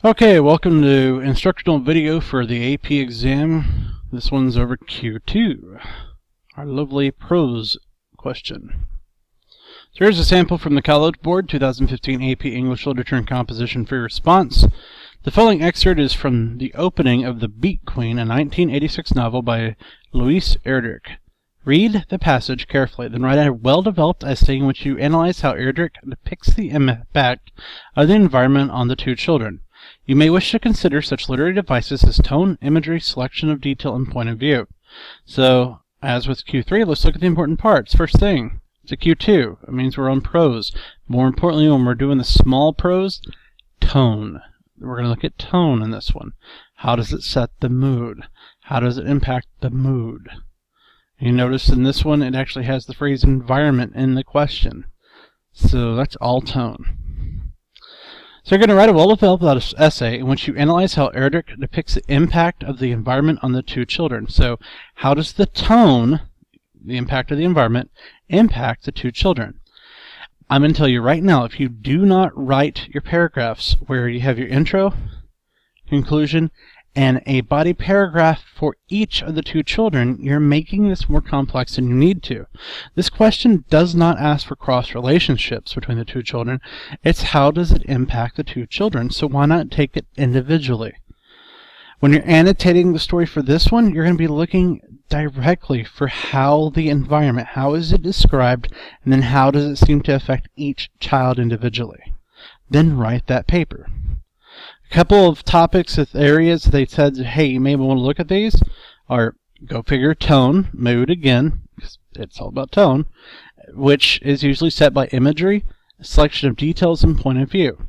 Okay, welcome to instructional video for the AP exam. This one's over Q2, our lovely prose question. So here's a sample from the College Board 2015 AP English Literature and Composition for your response. The following excerpt is from the opening of The Beat Queen, a 1986 novel by Louise Erdrich. Read the passage carefully, then write a well-developed essay in which you analyze how Erdrich depicts the impact of the environment on the two children. You may wish to consider such literary devices as tone, imagery, selection of detail, and point of view. So, as with Q3, let's look at the important parts. First thing, it's a Q2. It means we're on prose. More importantly, when we're doing the small prose, tone. We're going to look at tone in this one. How does it set the mood? How does it impact the mood? You notice in this one, it actually has the phrase environment in the question. So that's all tone. So you're going to write a well-developed essay in which you analyze how Erdrich depicts the impact of the environment on the two children. So how does the tone, the impact of the environment, impact the two children? I'm going to tell you right now, if you do not write your paragraphs where you have your intro, conclusion, and a body paragraph for each of the two children, you're making this more complex than you need to. This question does not ask for cross relationships between the two children. It's how does it impact the two children, so why not take it individually? When you're annotating the story for this one, you're going to be looking directly for how the environment, how is it described, and then how does it seem to affect each child individually. Then write that paper. A couple of topics with areas they said, hey, you may want to look at these are, go figure, tone, mood again, it's all about tone, which is usually set by imagery, selection of details, and point of view.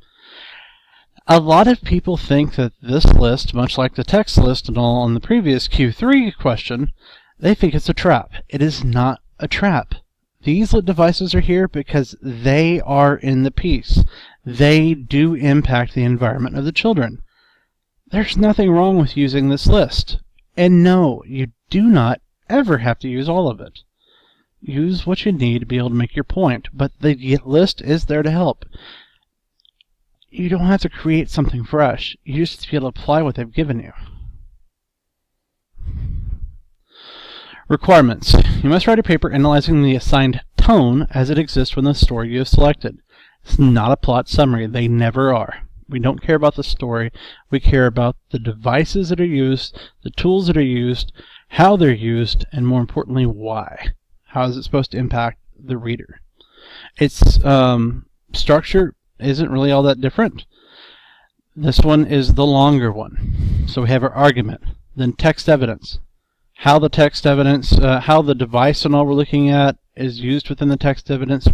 A lot of people think that this list, much like the text list and all on the previous Q3 question, they think it's a trap. It is not a trap. These devices are here because they are in the piece. They do impact the environment of the children. There's nothing wrong with using this list. And no, you do not ever have to use all of it. Use what you need to be able to make your point, but the list is there to help. You don't have to create something fresh. You just have to be able to apply what they've given you. Requirements. You must write a paper analyzing the assigned tone as it exists within the story you have selected. It's not a plot summary. They never are. We don't care about the story. We care about the devices that are used, the tools that are used, how they're used, and more importantly, why. How is it supposed to impact the reader? Its structure isn't really all that different. This one is the longer one. So we have our argument, then text evidence. How the text evidence, how the device and all we're looking at is used within the text evidence,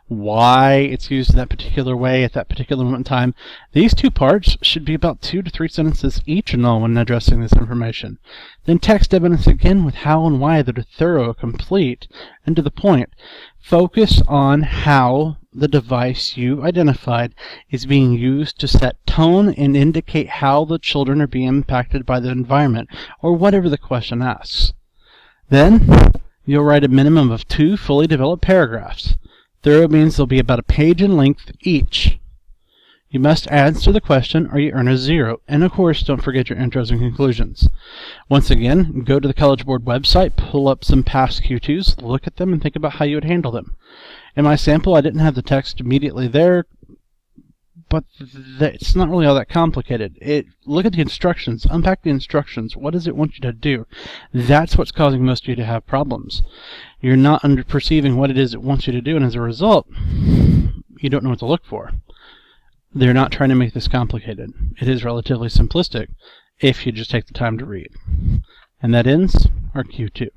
why it's used in that particular way at that particular moment in time. These two parts should be about 2 to 3 sentences each and all when addressing this information. Then text evidence again with how and why that are thorough, complete, and to the point. Focus on how the device you identified is being used to set tone and indicate how the children are being impacted by the environment, or whatever the question asks. Then, you'll write a minimum of 2 fully developed paragraphs. Thorough means they'll be about a page in length each. You must answer the question or you earn a 0. And of course, don't forget your intros and conclusions. Once again, go to the College Board website, pull up some past Q2s, look at them, and think about how you would handle them. In my sample, I didn't have the text immediately there, but it's not really all that complicated. Look at the instructions, unpack the instructions. What does it want you to do? That's what's causing most of you to have problems. You're not perceiving what it is it wants you to do, and as a result, you don't know what to look for. They're not trying to make this complicated. It is relatively simplistic if you just take the time to read. And that ends our Q2.